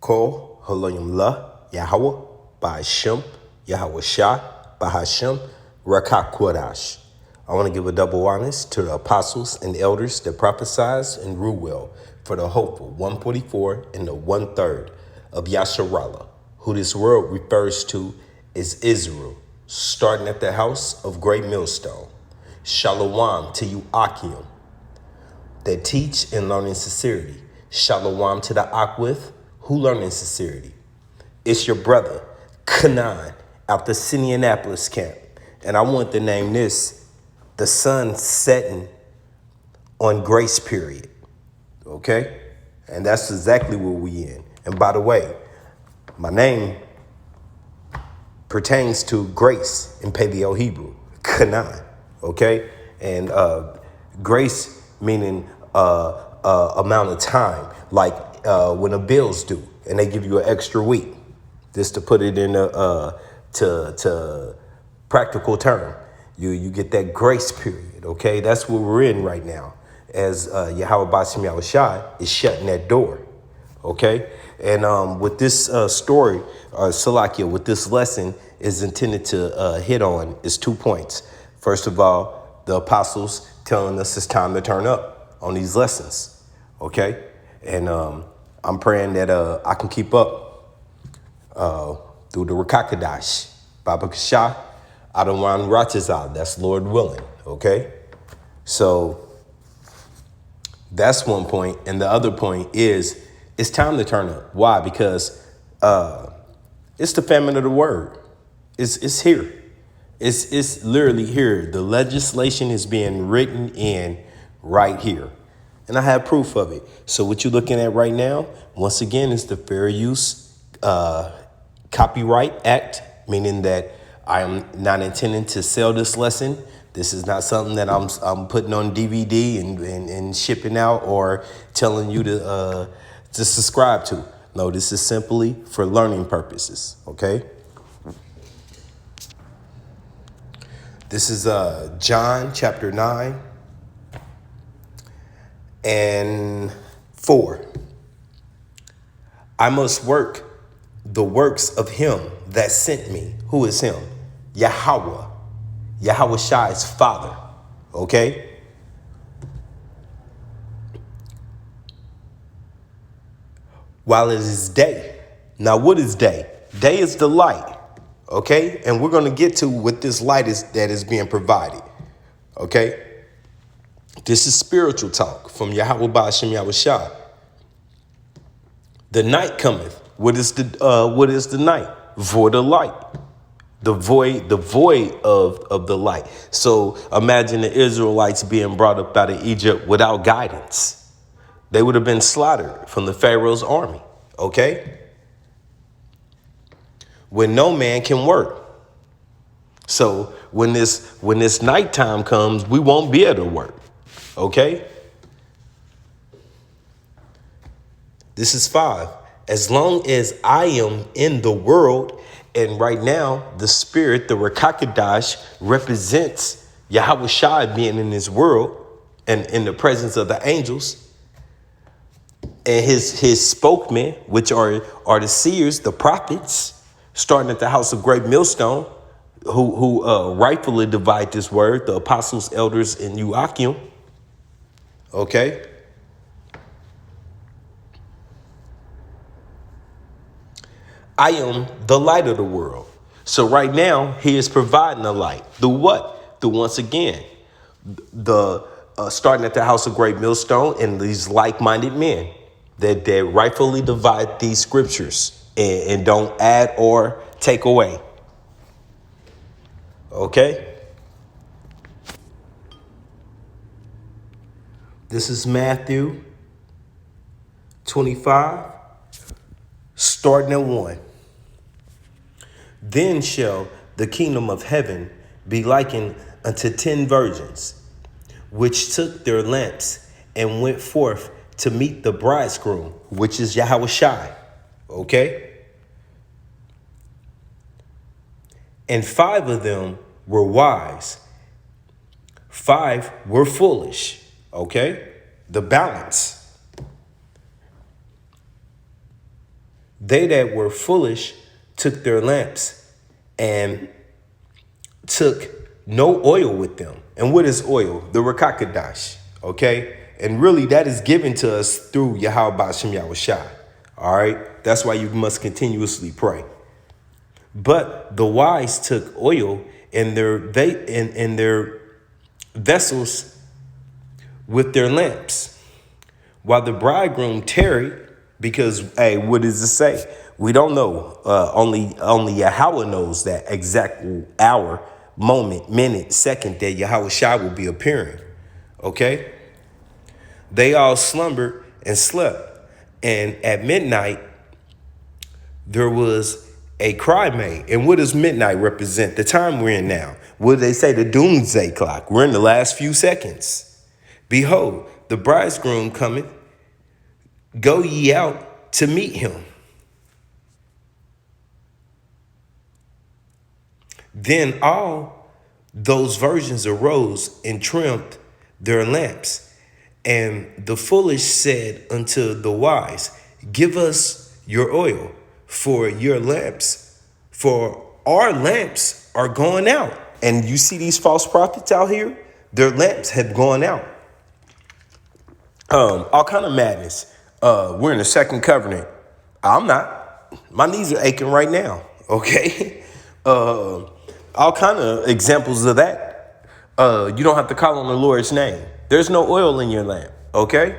Ko Halayim La Yahweh Ba'Shem Yahweh Shah Bahashem Rakak Kwadash. I want to give a double honors to the apostles and elders that prophesied and rule well for the hopeful 144 and the 1/3 of Yasharallah, who this world refers to as Israel, starting at the house of Great Millstone. Shalom to you, Akim, that teach and learn in sincerity. Shalom to the Akwith, who learn in sincerity. It's your brother, Kanan, out the Indianapolis camp. And I want to name this the sun setting on grace period. Okay? And that's exactly where we in. And by the way, my name pertains to grace in Paleo Hebrew, Kanan. Okay? And grace meaning amount of time, like when a bill's due and they give you an extra week, just to put it in a to practical term, you get that grace period. Okay, that's what we're in right now, as Yahweh Ba'Shem Yahweh Shai is shutting that door. Okay, and with this story, Salakia, with this lesson is intended to hit on is 2 points. First of all, the apostles telling us it's time to turn up on these lessons. Okay, and I'm praying that I can keep up through the Rakakadash, Baba Kashah, Adawan Ratazal, that's Lord willing. Okay, so that's one point. And the other point is it's time to turn up. Why? Because it's the famine of the word. It's here. It's literally here. The legislation is being written in right here. And I have proof of it. So what you're looking at right now, once again, is the Fair Use Copyright Act, meaning that I am not intending to sell this lesson. This is not something that I'm putting on DVD and shipping out or telling you to subscribe to. No, this is simply for learning purposes, okay? This is John chapter 9 and 4. I must work the works of him that sent me. Who is him? Yahweh. Yahweh Shai's father. Okay? While it is day. Now what is day? Day is the light. Okay? And we're going to get to what this light is that is being provided. Okay? This is spiritual talk from Yahweh Ba'Shem Yahweh Shai. The night cometh. What is the night? Void of light. The void of the light. So imagine the Israelites being brought up out of Egypt without guidance. They would have been slaughtered from the Pharaoh's army. Okay? When no man can work. So when this nighttime comes, we won't be able to work. Okay? This is 5. As long as I am in the world, and right now the spirit, the Rakakadash, represents Yahweh Shai being in this world and in the presence of the angels. And his spokesmen, which are the seers, the prophets, starting at the house of Great Millstone, who rightfully divide this word, the apostles, elders, and Joachim. Okay? I am the light of the world. So right now, he is providing the light. Through what? Through, once again, the starting at the house of Great Millstone and these like-minded men that rightfully divide these scriptures and don't add or take away. Okay? This is Matthew 25, starting at 1. Then shall the kingdom of heaven be likened unto 10 virgins, which took their lamps and went forth to meet the bridegroom, which is Yahweh Shai. Okay? And 5 of them were wise. 5 were foolish. Okay? The balance. They that were foolish took their lamps and took no oil with them. And what is oil? The Rakakadash. Okay? And really that is given to us through Yahweh Ba'ashem Yahushai. All right? That's why you must continuously pray. But the wise took oil in their vessels with their lamps, while the bridegroom tarried, because hey, what does it say? We don't know. Only Yahweh knows that exact hour, moment, minute, second that Yahweh Shai will be appearing. Okay? They all slumbered and slept, and at midnight there was a cry made. And what does midnight represent? The time we're in now. What do they say? The doomsday clock. We're in the last few seconds. Behold, the bridegroom cometh. Go ye out to meet him. Then all those virgins arose and trimmed their lamps. And the foolish said unto the wise, give us your oil for your lamps, for our lamps are going out. And you see these false prophets out here, their lamps have gone out. All kind of madness. We're in the second covenant. I'm not. My knees are aching right now. Okay. All kind of examples of that. You don't have to call on the Lord's name. There's no oil in your lamp. Okay.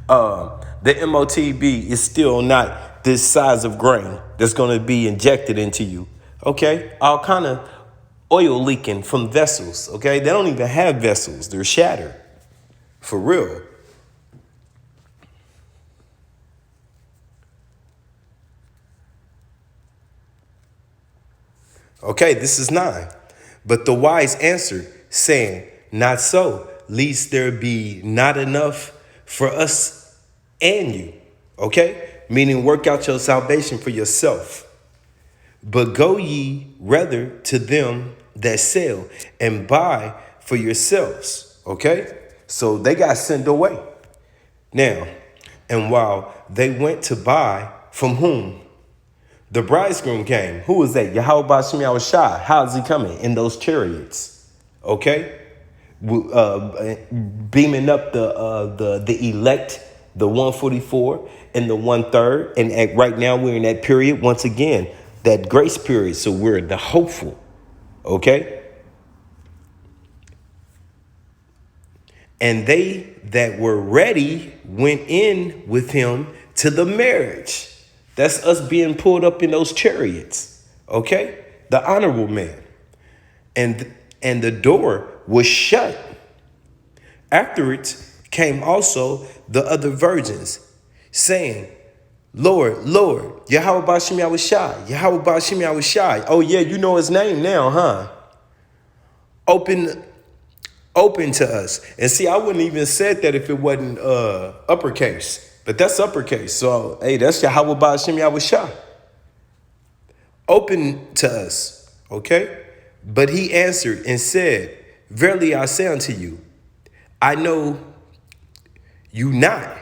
The MOTB is still not this size of grain that's going to be injected into you. Okay. All kind of oil leaking from vessels. Okay. They don't even have vessels. They're shattered. For real. Okay, this is 9. But the wise answered, saying, not so, lest there be not enough for us and you. Okay, meaning work out your salvation for yourself. But go ye rather to them that sell and buy for yourselves. Okay, so they got sent away. Now, and while they went to buy, from whom? The bridegroom came. Who was that? Yahweh Ba'ashem Yahushai. How is he coming? In those chariots. Okay? Beaming up the elect, the 144 and the 1/3. And right now we're in that period, once again, that grace period. So we're the hopeful. Okay? And they that were ready went in with him to the marriage. That's us being pulled up in those chariots, okay? The honorable man. And the door was shut. After it came also the other virgins, saying, Lord, Lord, Yahweh Ba'ashem Yahushai, Yahweh Ba'ashem Yahushai. Oh yeah, you know his name now, huh? Open to us. And see, I wouldn't even said that if it wasn't uppercase. But that's uppercase. So, hey, that's Yahweh Ba'ashem Yahushai. Open to us, okay? But he answered and said, verily I say unto you, I know you not,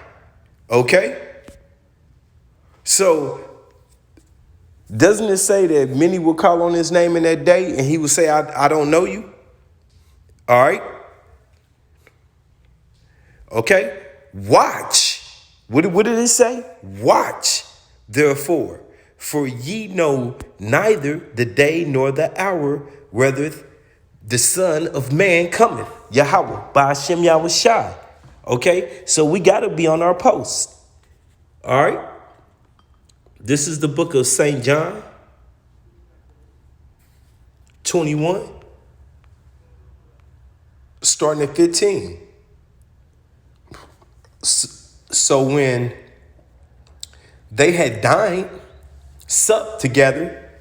okay? So, doesn't it say that many will call on his name in that day and he will say, I don't know you? All right? Okay? Watch. What did it say? Watch, therefore, for ye know neither the day nor the hour, whether the Son of Man cometh. Yahweh, Ba'ashem Yahushai. Okay, so we got to be on our post. All right. This is the book of St. John 21, starting at 15. So when they had dined, supped together,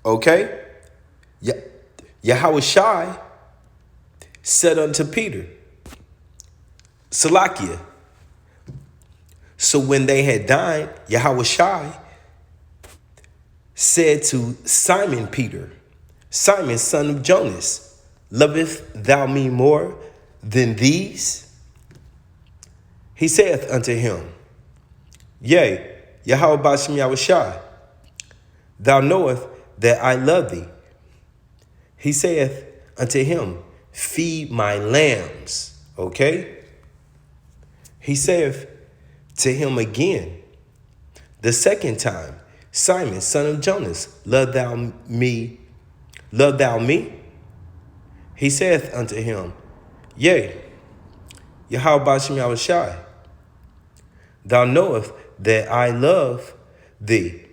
okay, Yahushai said unto Peter, Salakia. So when they had dined, Yahushai said to Simon Peter, Simon, son of Jonas, lovest thou me more than these? He saith unto him, yea, Yahweh Bashem Yahushai, thou knowest that I love thee. He saith unto him, feed my lambs. Okay? He saith to him again, the second time, Simon, son of Jonas, love thou me? Love thou me? He saith unto him, yea, Yahweh Bashem Yahushai, thou knowest that I love thee.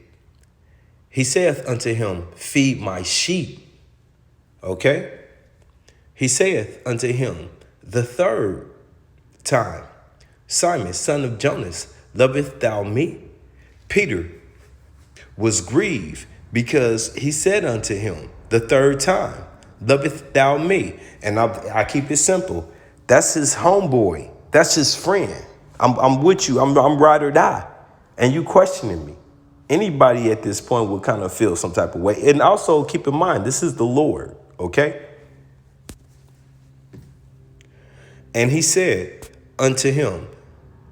He saith unto him, feed my sheep. Okay? He saith unto him the third time, Simon, son of Jonas, lovest thou me? Peter was grieved because he said unto him the third time, lovest thou me? And I keep it simple. That's his homeboy. That's his friend. I'm with you. I'm ride or die. And you questioning me. Anybody at this point would kind of feel some type of way. And also keep in mind, this is the Lord. Okay? And he said unto him,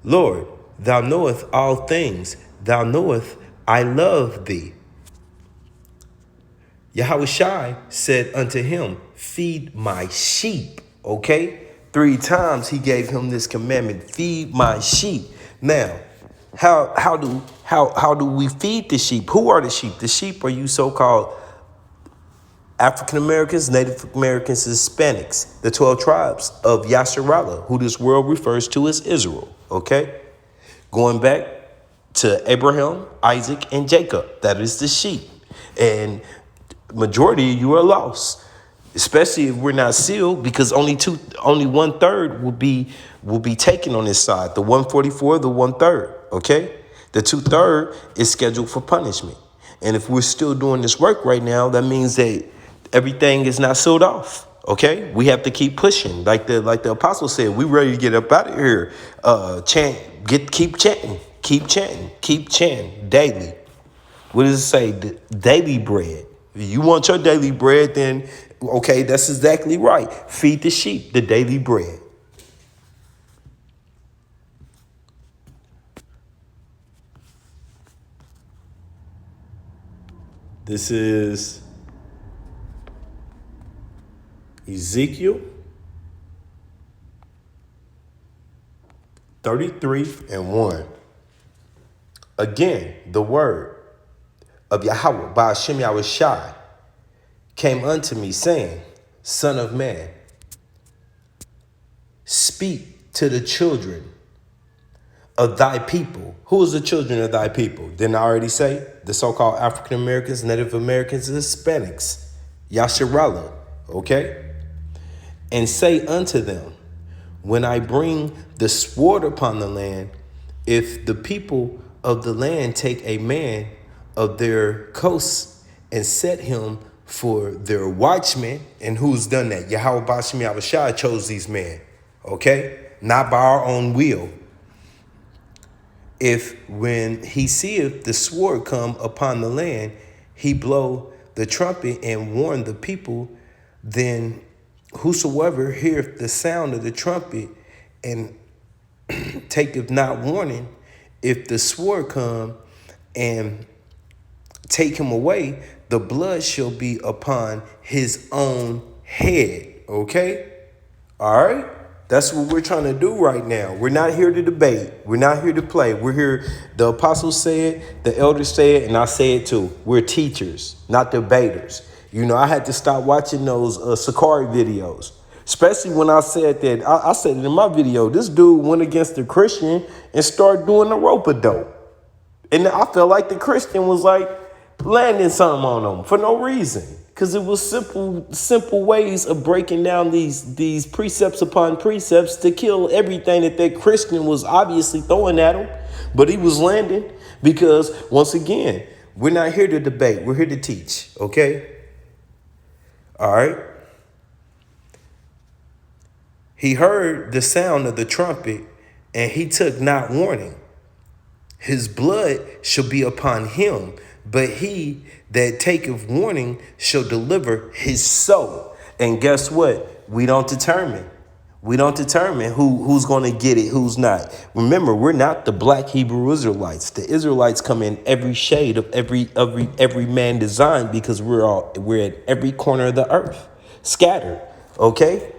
Lord, thou knowest all things. Thou knowest I love thee. Yahushai said unto him, feed my sheep. Okay? 3 times he gave him this commandment, feed my sheep. Now, how do we feed the sheep? Who are the sheep? The sheep are you so-called African Americans, Native Americans, Hispanics, the 12 tribes of Yasharallah, who this world refers to as Israel. Okay? Going back to Abraham, Isaac, and Jacob. That is the sheep. And majority of you are lost, especially if we're not sealed, because only 1/3 will be taken on this side. The 144, the 1/3. Okay, the 2/3 is scheduled for punishment. And if we're still doing this work right now, that means that everything is not sealed off. Okay, we have to keep pushing, like the apostle said. We ready to get up out of here. Keep chanting daily. What does it say? Daily bread. If you want your daily bread, then okay, that's exactly right. Feed the sheep the daily bread. This is Ezekiel 33:1. Again, the word of Yahweh by Hashem Yahushai came unto me, saying, Son of man, speak to the children of thy people. Who is the children of thy people? Didn't I already say? The so-called African Americans, Native Americans, and Hispanics. Yasharallah. Okay? And say unto them, when I bring the sword upon the land, if the people of the land take a man of their coasts and set him for their watchman, and who's done that? Yahweh Bashem Yahushai chose these men, okay? Not by our own will. If when he seeth the sword come upon the land, he blow the trumpet and warn the people, then whosoever heareth the sound of the trumpet and taketh not warning, if the sword come and take him away, the blood shall be upon his own head. Okay? All right? That's what we're trying to do right now. We're not here to debate. We're not here to play. We're here. The apostles say it, the elders say it, and I say it too. We're teachers, not debaters. You know, I had to stop watching those Sakari videos, especially when I said that. I said it in my video. This dude went against the Christian and started doing the rope-a-dope. And I felt like the Christian was like landing something on him for no reason. Because it was simple ways of breaking down these precepts upon precepts to kill everything that Christian was obviously throwing at him. But he was landing because, once again, we're not here to debate. We're here to teach, okay? All right? He heard the sound of the trumpet, and he took not warning. His blood shall be upon him, but he that taketh warning shall deliver his soul. And guess what? We don't determine. We don't determine who's going to get it, who's not. Remember, we're not the black Hebrew Israelites. The Israelites come in every shade of every man design because we're at every corner of the earth, scattered. Okay,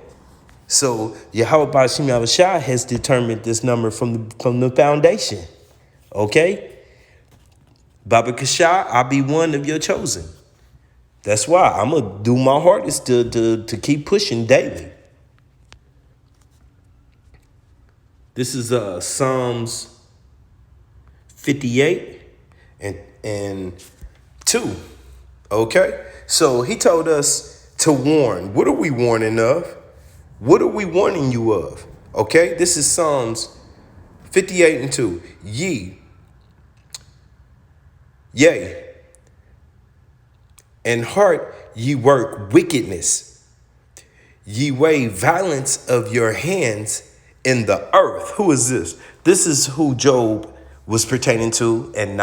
so Yahweh Bashim Yahushua has determined this number from the foundation. Okay, Baba Kasha, I'll be one of your chosen. That's why I'm gonna do my hardest to keep pushing daily. This is Psalms 58 and 2. Okay? So he told us to warn. What are we warning of? What are we warning you of? Okay? This is Psalms 58 and 2. Yea, in heart ye work wickedness. Ye weigh violence of your hands in the earth. Who is this? This is who Job was pertaining to in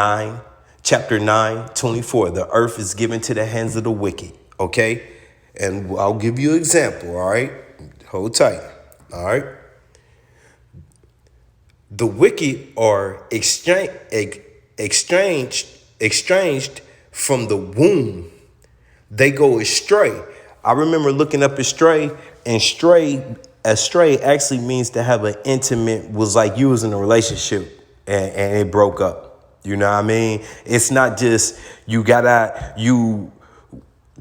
chapter 9:24. The earth is given to the hands of the wicked. Okay? And I'll give you an example, all right? Hold tight. All right. The wicked are exchanged from the womb. They go astray. I remember looking up astray, and astray actually means to have an intimate, was like you was in a relationship and it broke up. You know what I mean? It's not just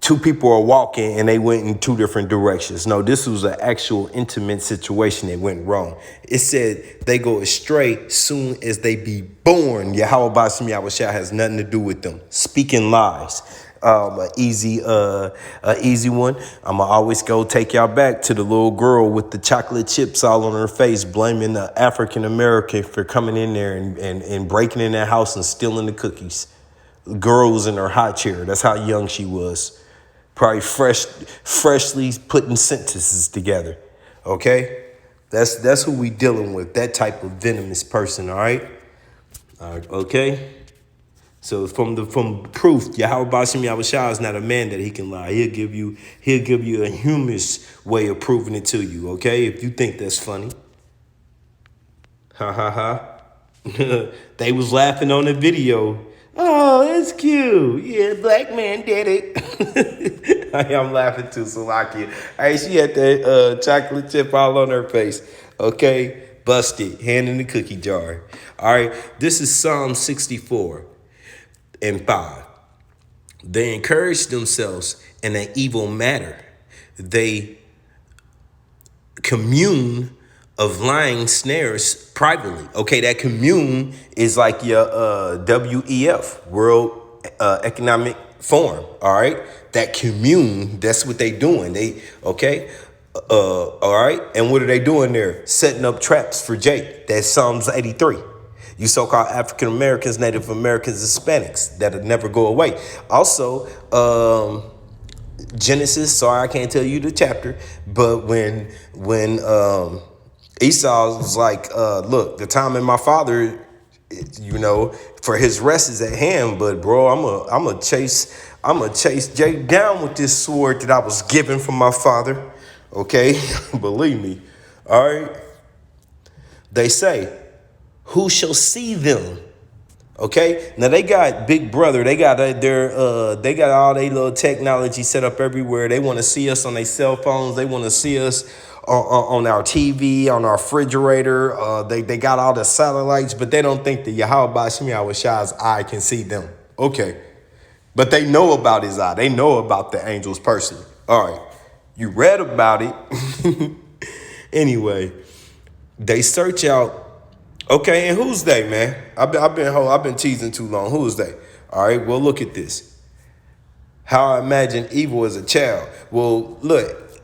two people are walking and they went in two different directions. No, this was an actual intimate situation that went wrong. It said they go astray soon as they be born. Yahweh Bashim Yahushua has nothing to do with them. Speaking lies. An easy one. I'ma always go take y'all back to the little girl with the chocolate chips all on her face, blaming the African American for coming in there and breaking in that house and stealing the cookies. The girl was in her high chair. That's how young she was. Probably freshly putting sentences together. Okay? That's who we dealing with. That type of venomous person, all right? Okay? So from proof, Yahweh Bashim Yahushua is not a man that he can lie. He'll give you a humorous way of proving it to you, okay? If you think that's funny. Ha ha ha. They was laughing on the video. Oh, that's cute. Yeah, black man did it. I'm laughing too, Salakia. Hey, she had that chocolate chip all on her face. Okay, busted. Hand in the cookie jar. All right, this is Psalm 64. And 5, they encourage themselves in an evil matter. They commune of lying snares privately. Okay, that commune is like your WEF, World Economic Forum. All right, that commune, that's what they doing. All right, and what are they doing there? Setting up traps for Jake. That's Psalms 83. You so-called African Americans, Native Americans, Hispanics that'll never go away. Also, Genesis. Sorry, I can't tell you the chapter, but when Esau was like, "Look, the time in my father, for his rest is at hand." But bro, I'm gonna chase Jake down with this sword that I was given from my father. Okay, believe me. All right. They say, who shall see them? Okay, now they got Big Brother. They got all their little technology set up everywhere. They want to see us on their cell phones. They want to see us on our TV, on our refrigerator. They got all the satellites, but they don't think that Yahweh Bashim Yahushua's eye can see them. Okay, but they know about his eye. They know about the angels personally. All right, you read about it. Anyway, they search out. Okay, and who's they, man? I've been teasing too long. Who is they? All right, well, look at this. How I imagined evil as a child. Well, look,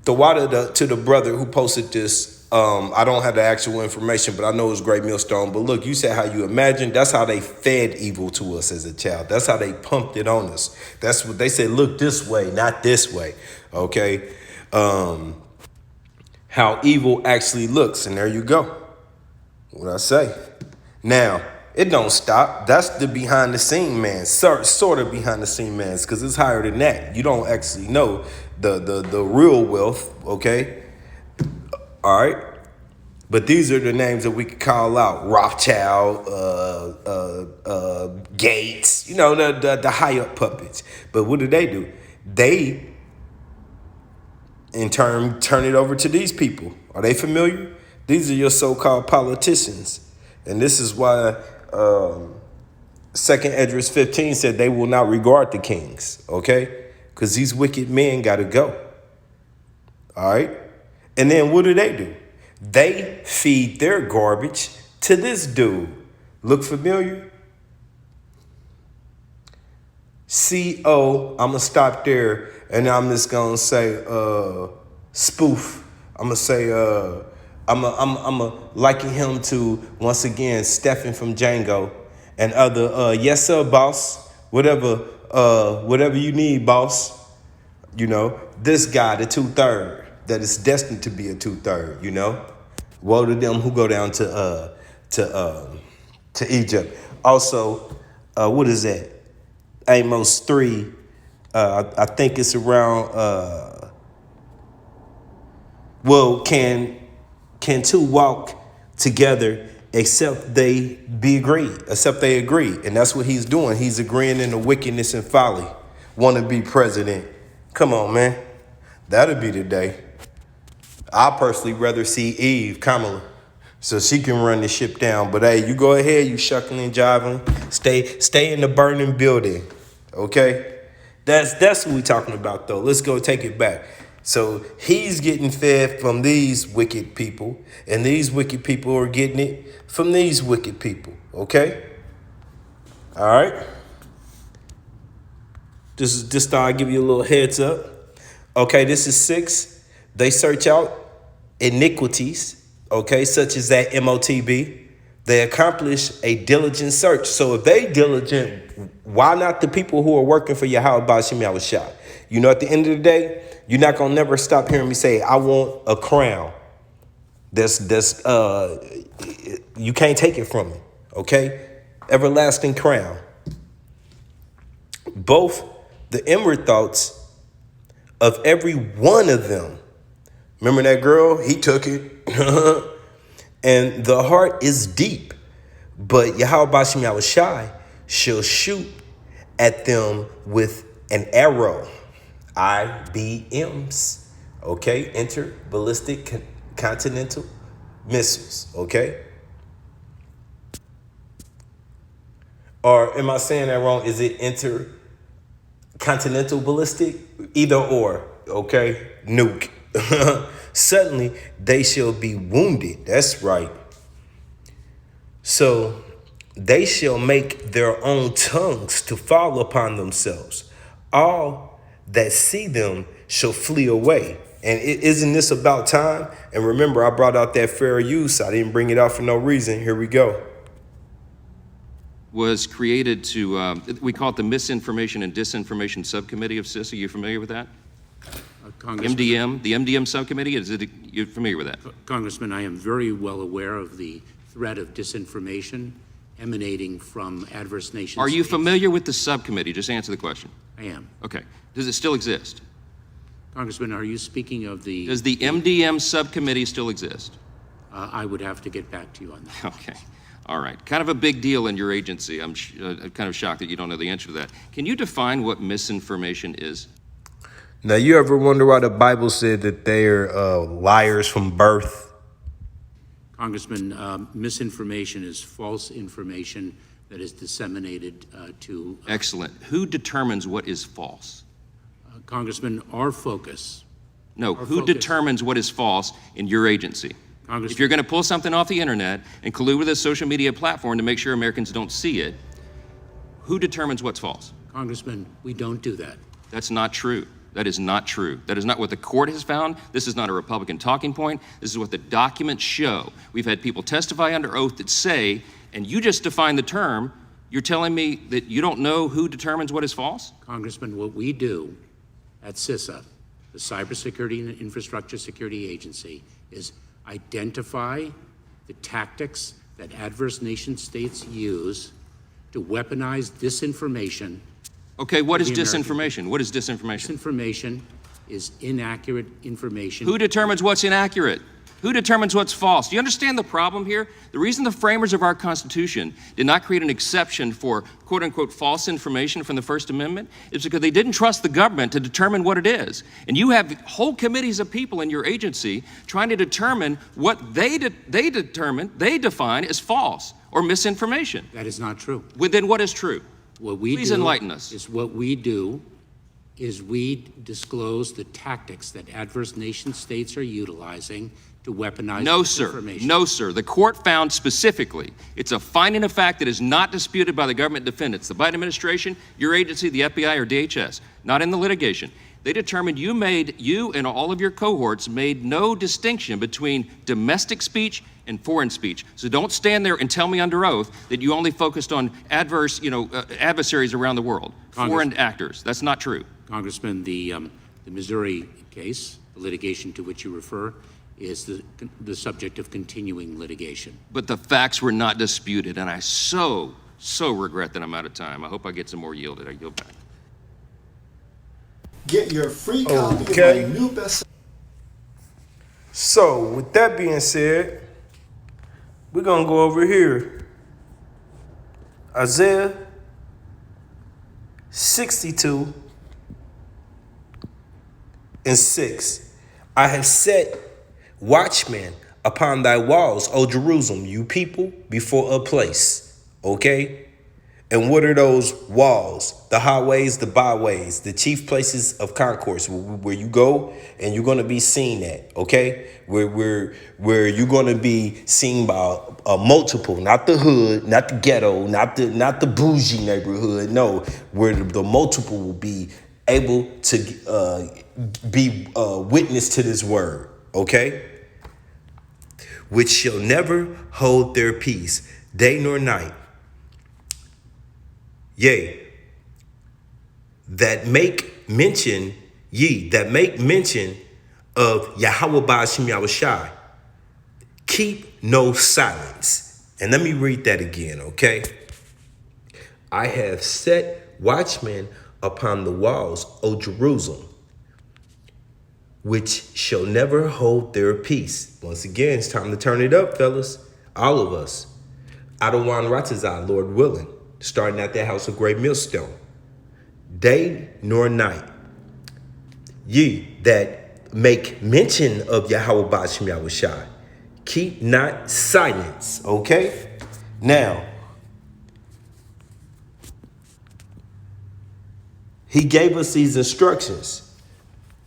the water to the brother who posted this. I don't have the actual information, but I know it's Great Millstone. But look, you said how you imagined. That's how they fed evil to us as a child. That's how they pumped it on us. That's what they said. Look this way, not this way. Okay, how evil actually looks, and there you go. What I say. Now, it don't stop. That's the behind the scene man, sort of behind the scene man, because it's higher than that. You don't actually know the real wealth, okay? All right. But these are the names that we could call out: Rothschild, Gates. You know, the high up puppets. But what do? They, in turn, turn it over to these people. Are they familiar? These are your so-called politicians, and this is why 2nd Esdras 15 said they will not regard the kings. Okay, because these wicked men got to go. All right, and then what do? They feed their garbage to this dude. Look familiar? I'm gonna stop there, and I'm just gonna say spoof. I'm gonna say I'm liken him to, once again, Stephen from Django and other yes sir boss, whatever you need, boss. You know, this guy, the 2/3, that is destined to be a 2/3, you know. Woe to them who go down to Egypt. Also, what is that? Amos 3. I think it's around. Can two walk together except they agree? And that's what he's doing. He's agreeing in the wickedness and folly. Want to be president? Come on, man. That'll be the day. I personally rather see Eve, Kamala, so she can run the ship down. But hey, you go ahead, you shuckling and jiving. Stay in the burning building, okay? That's what we talking about, though. Let's go take it back. So he's getting fed from these wicked people, and these wicked people are getting it from these wicked people, okay? All right? Just thought I'd give you a little heads up. Okay, this is 6. They search out iniquities, okay, such as that MOTB. They accomplish a diligent search. So if they diligent, why not the people who are working for Yahweh Bashim Yahushua? You know, at the end of the day, you're not gonna never stop hearing me say, I want a crown. You can't take it from me, okay? Everlasting crown. Both the inward thoughts of every one of them. Remember that girl? He took it. And the heart is deep, but Yahweh Bashim Yahushai shall shoot at them with an arrow. IBMs, okay? Interballistic continental missiles, okay? Or am I saying that wrong? Is it intercontinental ballistic? Either or, okay? Nuke. Suddenly they shall be wounded. That's right. So they shall make their own tongues to fall upon themselves. All that see them shall flee away. And isn't this about time? And remember, I brought out that fair use. I didn't bring it out for no reason. Here we go. Was created to, we call it the Misinformation and Disinformation Subcommittee of CISA. Are you familiar with that? MDM, the MDM subcommittee, you're familiar with that? Congressman, I am very well aware of the threat of disinformation emanating from adverse nations. Are you familiar with the subcommittee? Just answer the question. I am. Okay. Does it still exist? Congressman, are you speaking of the... Does the MDM subcommittee still exist? I would have to get back to you on that. Okay. All right. Kind of a big deal in your agency. I'm kind of shocked that you don't know the answer to that. Can you define what misinformation is? Now, you ever wonder why the Bible said that they're liars from birth? Congressman, misinformation is false information that is disseminated to... Excellent. Who determines what is false? Congressman, our focus... No, who determines what is false in your agency? If you're going to pull something off the internet and collude with a social media platform to make sure Americans don't see it, who determines what's false? Congressman, we don't do that. That's not true. That is not true. That is not what the court has found. This is not a Republican talking point. This is what the documents show. We've had people testify under oath that say, and you just defined the term, you're telling me that you don't know who determines what is false? Congressman, what we do at CISA, the Cybersecurity and Infrastructure Security Agency, is identify the tactics that adverse nation states use to weaponize disinformation. Okay, what is disinformation? What is disinformation? Disinformation is inaccurate information. Who determines what's inaccurate? Who determines what's false? Do you understand the problem here? The reason the framers of our Constitution did not create an exception for quote-unquote false information from the First Amendment is because they didn't trust the government to determine what it is. And you have whole committees of people in your agency trying to determine what they define as false or misinformation. That is not true. Well, then what is true? What we Please do enlighten us. is what we do is we disclose the tactics that adverse nation states are utilizing to weaponize No, sir. information. No, sir. The court found specifically, it's a finding of fact that is not disputed by the government defendants, the Biden administration, your agency, the FBI, or DHS, not in the litigation. They determined you and all of your cohorts made no distinction between domestic speech and foreign speech. So don't stand there and tell me under oath that you only focused on adversaries around the world, foreign actors. That's not true. Congressman, the Missouri case, the litigation to which you refer, is the subject of continuing litigation. But the facts were not disputed, and I so regret that I'm out of time. I hope I get some more yielded. I yield back. Get your free copy Okay. of my new best. So, with that being said, we're going to go over here. Isaiah 62:6. I have set watchmen upon thy walls, O Jerusalem, you people, before a place. Okay? And what are those walls? The highways, the byways, the chief places of concourse, where you go and you're going to be seen at, okay? Where you're going to be seen by multiple, not the hood, not the ghetto, not the bougie neighborhood. No, where the multiple will be able to be witness to this word, okay? Which shall never hold their peace, day nor night. Yea, that make mention of Yahweh Ba'ashem Yahushai, keep no silence. And let me read that again, okay? I have set watchmen upon the walls, O Jerusalem, which shall never hold their peace. Once again, it's time to turn it up, fellas. All of us. Adawan Ratazah, Lord willing. Starting at the house of great millstone, day nor night. Ye that make mention of Yahweh Ba'ashem Yahushai, keep not silence, okay? Now, he gave us these instructions,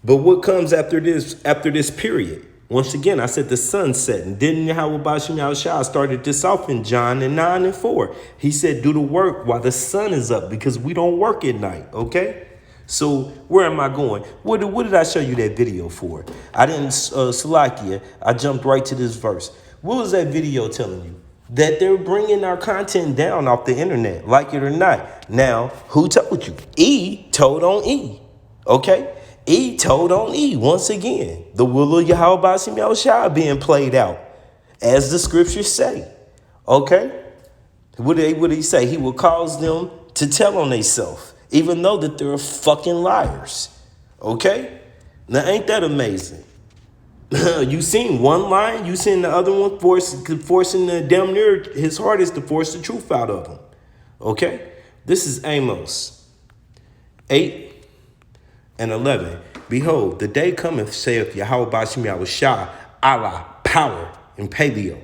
but what comes after this period? Once again, I said the sun setting. Didn't Yahweh Ba'ashem Yahushua started this off in John 9:4. He said, do the work while the sun is up, because we don't work at night, okay? So where am I going? What did I show you that video for? I didn't, Salakia, I jumped right to this verse. What was that video telling you? That they're bringing our content down off the internet, like it or not. Now, who told you? E told on E, okay? E told on E once again. The will of Yahweh Ba'ashem Yahushua being played out, as the scriptures say. Okay? What did he say? He will cause them to tell on themselves, even though that they're fucking liars. Okay? Now, ain't that amazing? You seen one line, you seen the other one forcing the damn near his hardest to force the truth out of him. Okay? This is Amos 8:11. Behold, the day cometh, saith Yahweh Ba'ashem Yahushua, Allah, power and paleo,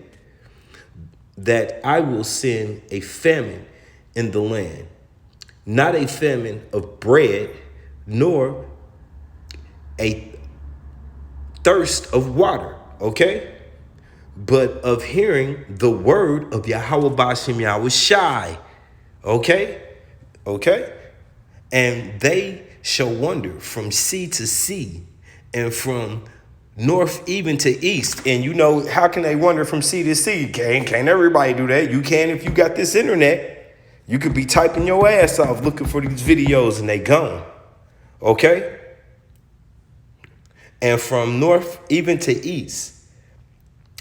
that I will send a famine in the land, not a famine of bread, nor a thirst of water, okay? But of hearing the word of Yahweh Ba'ashem Yahushai, okay? Okay? And they shall wander from sea to sea and from north even to east. And you know, how can they wander from sea to sea? Can't everybody do that? You can if you got this internet. You could be typing your ass off looking for these videos and they gone. Okay? And from north even to east,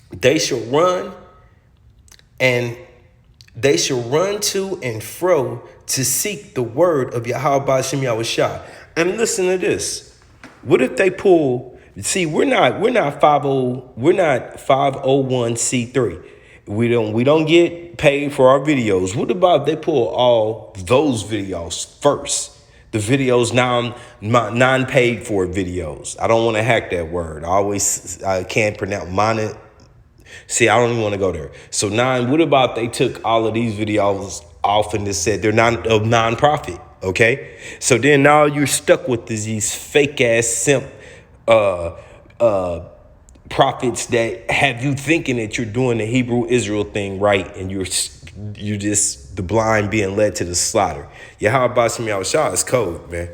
they shall run to and fro to seek the word of Yahweh Ba'ashem Yahushua. And listen to this. What if they pull See, we're not 501c3. We don't get paid for our videos. What about if they pull all those videos first? The videos non-paid for videos. I don't want to hack that word. I can't pronounce monet. See, I don't even want to go there. So what about they took all of these videos off and just said they're not a non-profit? Okay. So then now you're stuck with these fake ass simp prophets that have you thinking that you're doing the Hebrew Israel thing right, and you're just the blind being led to the slaughter. Yahweh Bashem Yahushua is code, man.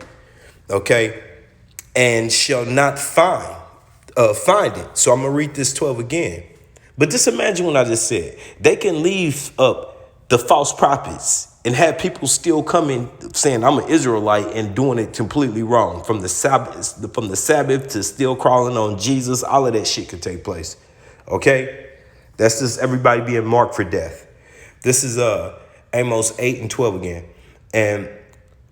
Okay, and shall not find it. So I'm gonna read this 12 again. But just imagine what I just said. They can leave up the false prophets and have people still coming saying I'm an Israelite and doing it completely wrong. From the Sabbath to still crawling on Jesus, all of that shit could take place. Okay? That's just everybody being marked for death. This is Amos 8 and 12 again. And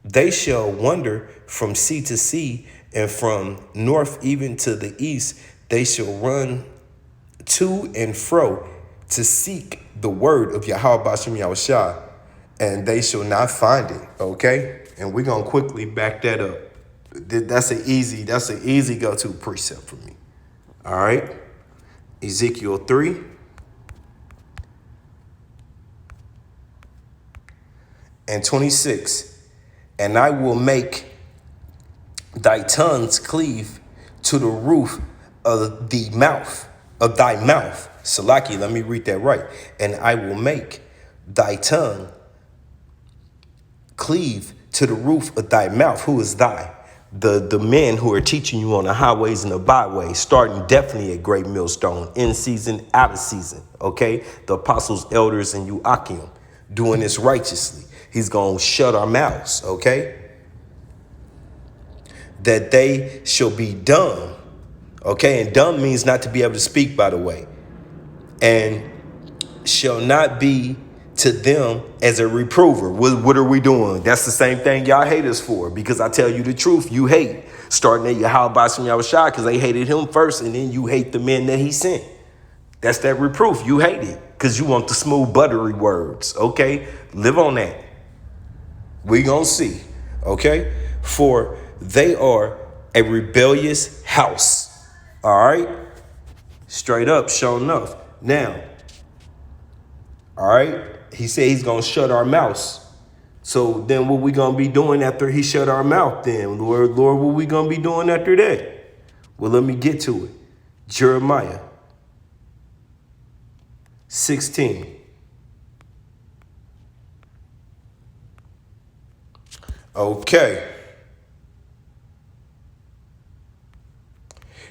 they shall wander from sea to sea, and from north even to the east. They shall run to and fro to seek the word of Yahweh Bashem Yahushua, and they shall not find it. Okay, and we're gonna quickly back that up. That's an easy go-to precept for me. All right, Ezekiel 3. And 26. And I will make thy tongues cleave to the roof of the mouth of thy mouth. Salaki, let me read that right. And I will make thy tongue cleave to the roof of thy mouth. Who is thy? The men who are teaching you on the highways and the byways, starting definitely at Great Millstone, in season, out of season. Okay, the apostles, elders, and Euakim doing this righteously. He's gonna shut our mouths. Okay, that they shall be dumb. Okay, and dumb means not to be able to speak, by the way. And shall not be to them as a reprover. What are we doing? That's the same thing y'all hate us for, because I tell you the truth, you hate. Starting at Yahweh Bashem Yahushua, because they hated him first, and then you hate the men that he sent. That's that reproof. You hate it because you want the smooth, buttery words. Okay, live on that. We gonna see. Okay, for they are a rebellious house. All right, straight up, sure enough. Now, all right, he said he's gonna shut our mouths. So then what we gonna be doing after he shut our mouth then? Lord, what we gonna be doing after that? Well, let me get to it. Jeremiah 16. Okay.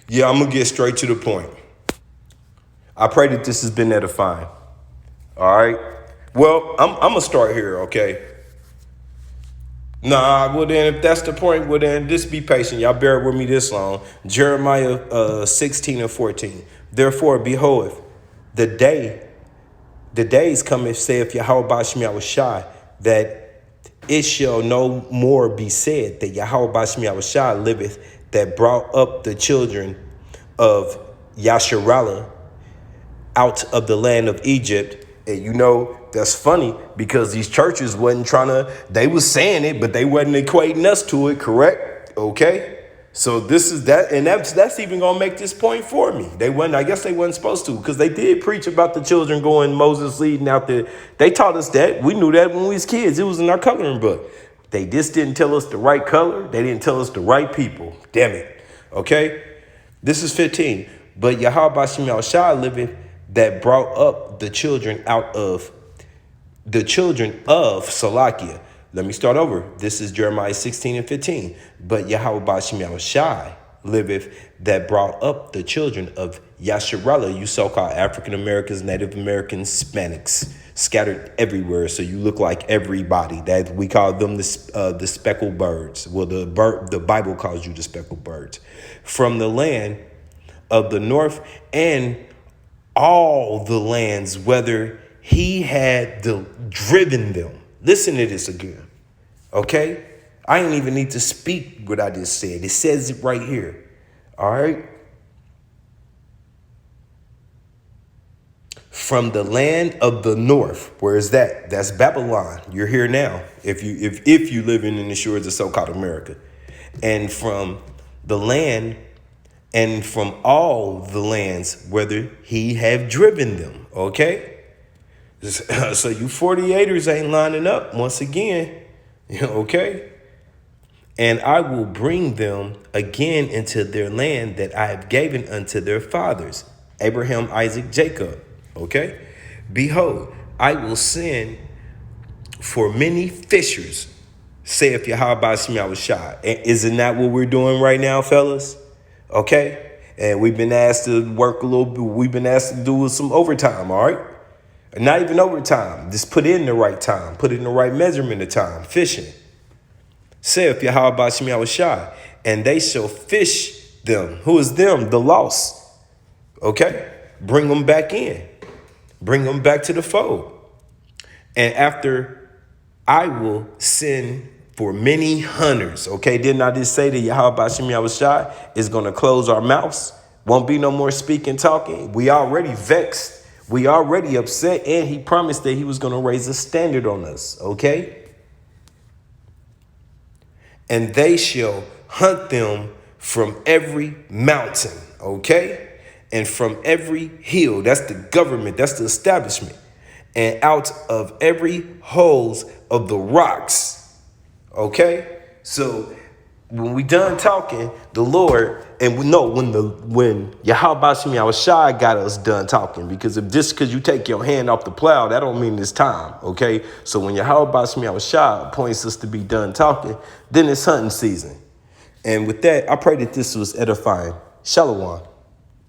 Yeah, I'm gonna get straight to the point. I pray that this has been edifying. All right. Well, I'm gonna start here, okay? Nah, well then, if that's the point, well then, just be patient. Y'all bear with me this long. Jeremiah 16 and 14. Therefore, behold, the days cometh, saith Yahweh Bashem Yahushua, that it shall no more be said that Yahweh Bashem Yahushua liveth, that brought up the children of Yasharallah out of the land of Egypt. And you know, that's funny because these churches wasn't they was saying it, but they wasn't equating us to it, correct? Okay. So this is that, and that's even gonna make this point for me. I guess they wasn't supposed to, because they did preach about the children going, Moses leading out there. They taught us that. We knew that when we was kids. It was in our coloring book. They just didn't tell us the right color. They didn't tell us the right people. Damn it. Okay. This is 15. But Yahweh Bashem Yahushua liveth, that brought up the children of Salakia. Let me start over. This is Jeremiah 16 and 15. But Yahweh Bashem Yahushua liveth, that brought up the children of Yasharallah, you so-called African Americans, Native Americans, Hispanics, scattered everywhere. So you look like everybody. That we call them the speckled birds. Well, the Bible calls you the speckled birds. From the land of the north and all the lands, whether he had driven them. Listen to this again, okay? I don't even need to speak what I just said. It says it right here, all right? from the land of the north. Where is that? That's Babylon. You're here now. If you living in the shores of so-called America, and from the land, and from all the lands, whether he have driven them. Okay, so you 48ers ain't lining up once again. Okay, and I will bring them again into their land that I have given unto their fathers, Abraham, Isaac, Jacob. Okay, behold, I will send for many fishers, saith Yahweh Shema Shai. Isn't that what we're doing right now, fellas? Okay, and we've been asked to work a little bit. We've been asked to do some overtime. All right, not even overtime. Just put in the right time. Put in the right measurement of time. Fishing. Saith Yahweh Shema Shai, and they shall fish them. Who is them? The lost. Okay, bring them back in. Bring them back to the fold. And after, I will send for many hunters. Okay, didn't I just say that Yahweh Shema Shai is going to close our mouths? Won't be no more speaking, talking. We already vexed. We already upset. And he promised that he was going to raise a standard on us. Okay. And they shall hunt them from every mountain. Okay. And from every hill. That's the government. That's the establishment. And out of every holes of the rocks. Okay. So when we done talking, the Lord, and we know when Yahweh Shema Shai got us done talking, because if just because you take your hand off the plow, that don't mean it's time. Okay. So when Yahweh Shema Shai appoints us to be done talking, then it's hunting season. And with that, I pray that this was edifying. Shalom.